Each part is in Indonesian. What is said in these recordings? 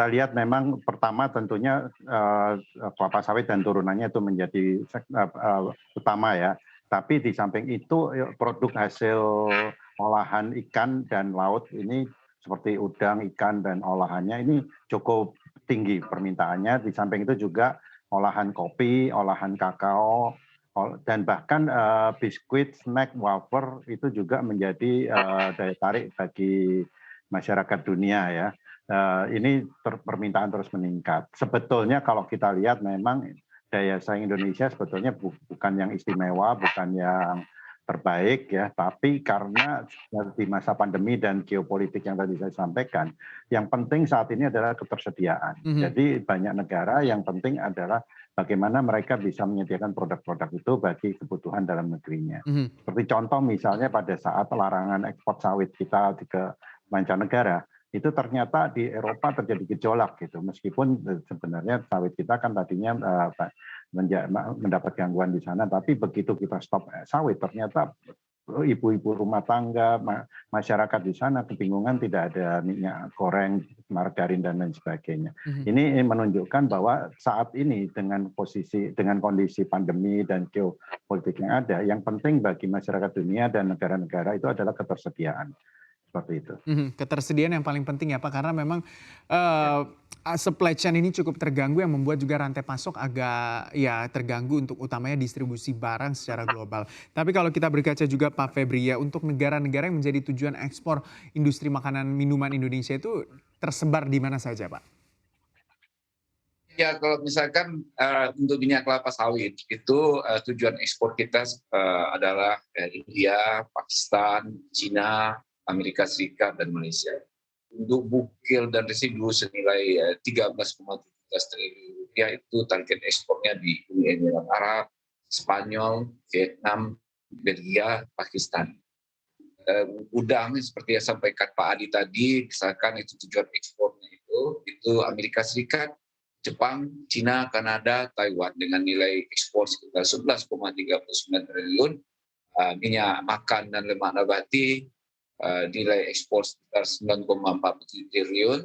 kita lihat memang pertama tentunya kelapa sawit dan turunannya itu menjadi utama ya. Tapi di samping itu produk hasil olahan ikan dan laut ini seperti udang, ikan dan olahannya ini cukup tinggi permintaannya. Di samping itu juga olahan kopi, olahan kakao, dan bahkan biskuit, snack, wafer itu juga menjadi daya tarik bagi masyarakat dunia ya. Ini permintaan terus meningkat. Sebetulnya kalau kita lihat memang daya saing Indonesia sebetulnya bukan yang istimewa, bukan yang terbaik ya, tapi karena di masa pandemi dan geopolitik yang tadi saya sampaikan, yang penting saat ini adalah ketersediaan. Jadi banyak negara yang penting adalah bagaimana mereka bisa menyediakan produk-produk itu bagi kebutuhan dalam negerinya. Seperti contoh misalnya pada saat larangan ekspor sawit kita ke mancanegara, itu ternyata di Eropa terjadi gejolak gitu. Meskipun sebenarnya sawit kita kan tadinya mendapat gangguan di sana, tapi begitu kita stop sawit, ternyata ibu-ibu rumah tangga, masyarakat di sana kebingungan, tidak ada minyak goreng, margarin dan lain sebagainya. Ini menunjukkan bahwa saat ini dengan kondisi pandemi dan geopolitik yang ada, yang penting bagi masyarakat dunia dan negara-negara itu adalah ketersediaan. Seperti itu. Ketersediaan yang paling penting ya Pak, karena memang supply chain ini cukup terganggu yang membuat juga rantai pasok agak ya terganggu untuk utamanya distribusi barang secara global. Tapi kalau kita berkaca juga Pak Febri ya, untuk negara-negara yang menjadi tujuan ekspor industri makanan minuman Indonesia itu tersebar di mana saja Pak? Ya, kalau misalkan untuk minyak kelapa sawit itu tujuan ekspor kita adalah India, Pakistan, Cina, Amerika Serikat, dan Malaysia. Untuk bukil dan residu senilai 13,17 triliun rupiah itu target ekspornya di Uni Emirat Arab, Spanyol, Vietnam, Belgia, Pakistan. Udang seperti yang sampaikan Pak Adi tadi, misalkan itu tujuan ekspornya itu Amerika Serikat, Jepang, Cina, Kanada, Taiwan dengan nilai ekspor sekitar 11,39 triliun, minyak makan dan lemak nabati nilai ekspor sekitar 9,47 triliun,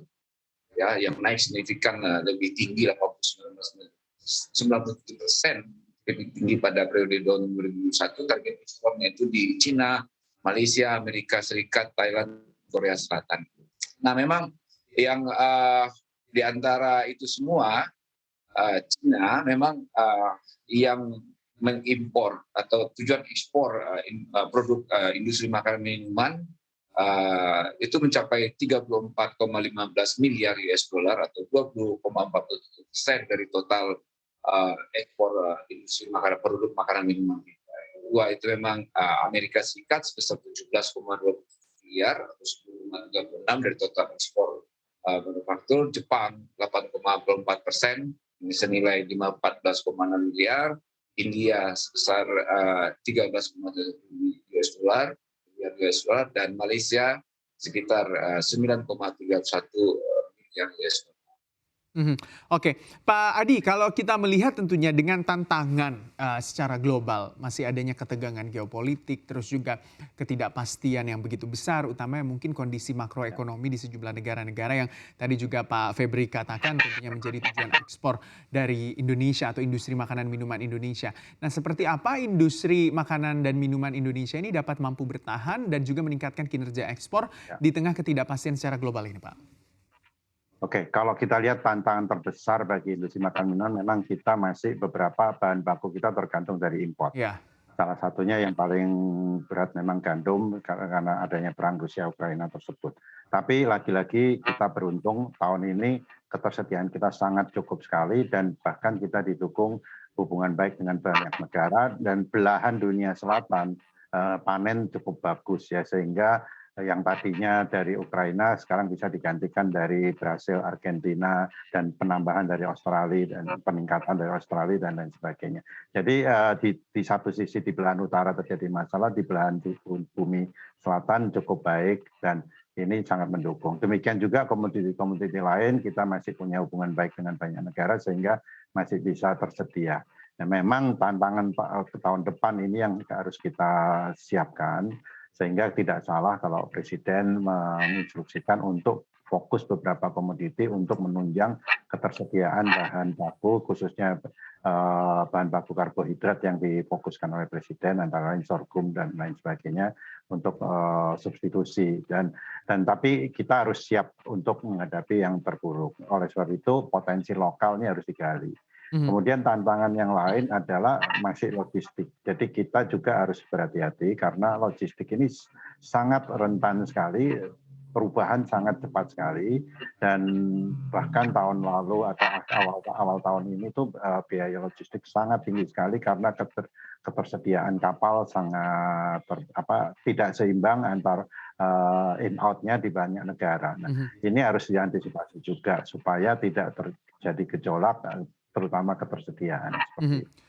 ya, yang naik signifikan lebih tinggi 97% lebih tinggi pada periode tahun 2021. Target ekspornya itu di Cina, Malaysia, Amerika Serikat, Thailand, Korea Selatan. Nah, memang yang di antara itu semua Cina memang yang mengimpor atau tujuan ekspor produk industri makanan minuman itu mencapai 34,15 miliar US dollar atau 20,47% dari total ekspor industri makanan produk makanan minuman. Wah, itu memang Amerika Serikat sebesar 17,2 miliar atau 10,36% dari total ekspor manufaktur. Jepang 8,4% senilai 14,6 miliar. India sebesar 13,7 US dollar dan Malaysia sekitar 9,31 miliar US dollar. Oke, Pak Adi, kalau kita melihat tentunya dengan tantangan secara global, masih adanya ketegangan geopolitik, terus juga ketidakpastian yang begitu besar, utamanya mungkin kondisi makroekonomi di sejumlah negara-negara yang tadi juga Pak Febri katakan tentunya menjadi tujuan ekspor dari Indonesia atau industri makanan minuman Indonesia. Nah, seperti apa industri makanan dan minuman Indonesia ini dapat mampu bertahan dan juga meningkatkan kinerja ekspor di tengah ketidakpastian secara global ini, Pak? Oke, kalau kita lihat tantangan terbesar bagi industri makanan minuman, memang kita masih beberapa bahan baku kita tergantung dari impor. Ya. Salah satunya yang paling berat memang gandum karena adanya perang Rusia Ukraina tersebut. Tapi lagi-lagi kita beruntung tahun ini ketersediaan kita sangat cukup sekali dan bahkan kita didukung hubungan baik dengan banyak negara dan belahan dunia selatan panen cukup bagus ya, sehingga yang tadinya dari Ukraina sekarang bisa digantikan dari Brasil, Argentina, dan penambahan dari Australia dan peningkatan dari Australia dan lain sebagainya. Jadi di satu sisi di belahan utara terjadi masalah, di belahan bumi selatan cukup baik dan ini sangat mendukung. Demikian juga komoditi-komoditi lain kita masih punya hubungan baik dengan banyak negara sehingga masih bisa tersedia. Nah, memang tantangan tahun depan ini yang harus kita siapkan. Sehingga tidak salah kalau Presiden menginstruksikan untuk fokus beberapa komoditi untuk menunjang ketersediaan bahan baku, khususnya bahan baku karbohidrat yang difokuskan oleh Presiden, antara lain sorghum dan lain sebagainya, untuk substitusi. Dan tapi kita harus siap untuk menghadapi yang terburuk. Oleh sebab itu potensi lokalnya harus digali. Kemudian tantangan yang lain adalah masih logistik. Jadi kita juga harus berhati-hati karena logistik ini sangat rentan sekali, perubahan sangat cepat sekali, dan bahkan tahun lalu atau awal tahun ini tuh biaya logistik sangat tinggi sekali karena ketersediaan kapal sangat tidak seimbang antar in out-nya di banyak negara. Nah, ini harus diantisipasi juga supaya tidak terjadi gejolak, terutama ketersediaan seperti itu.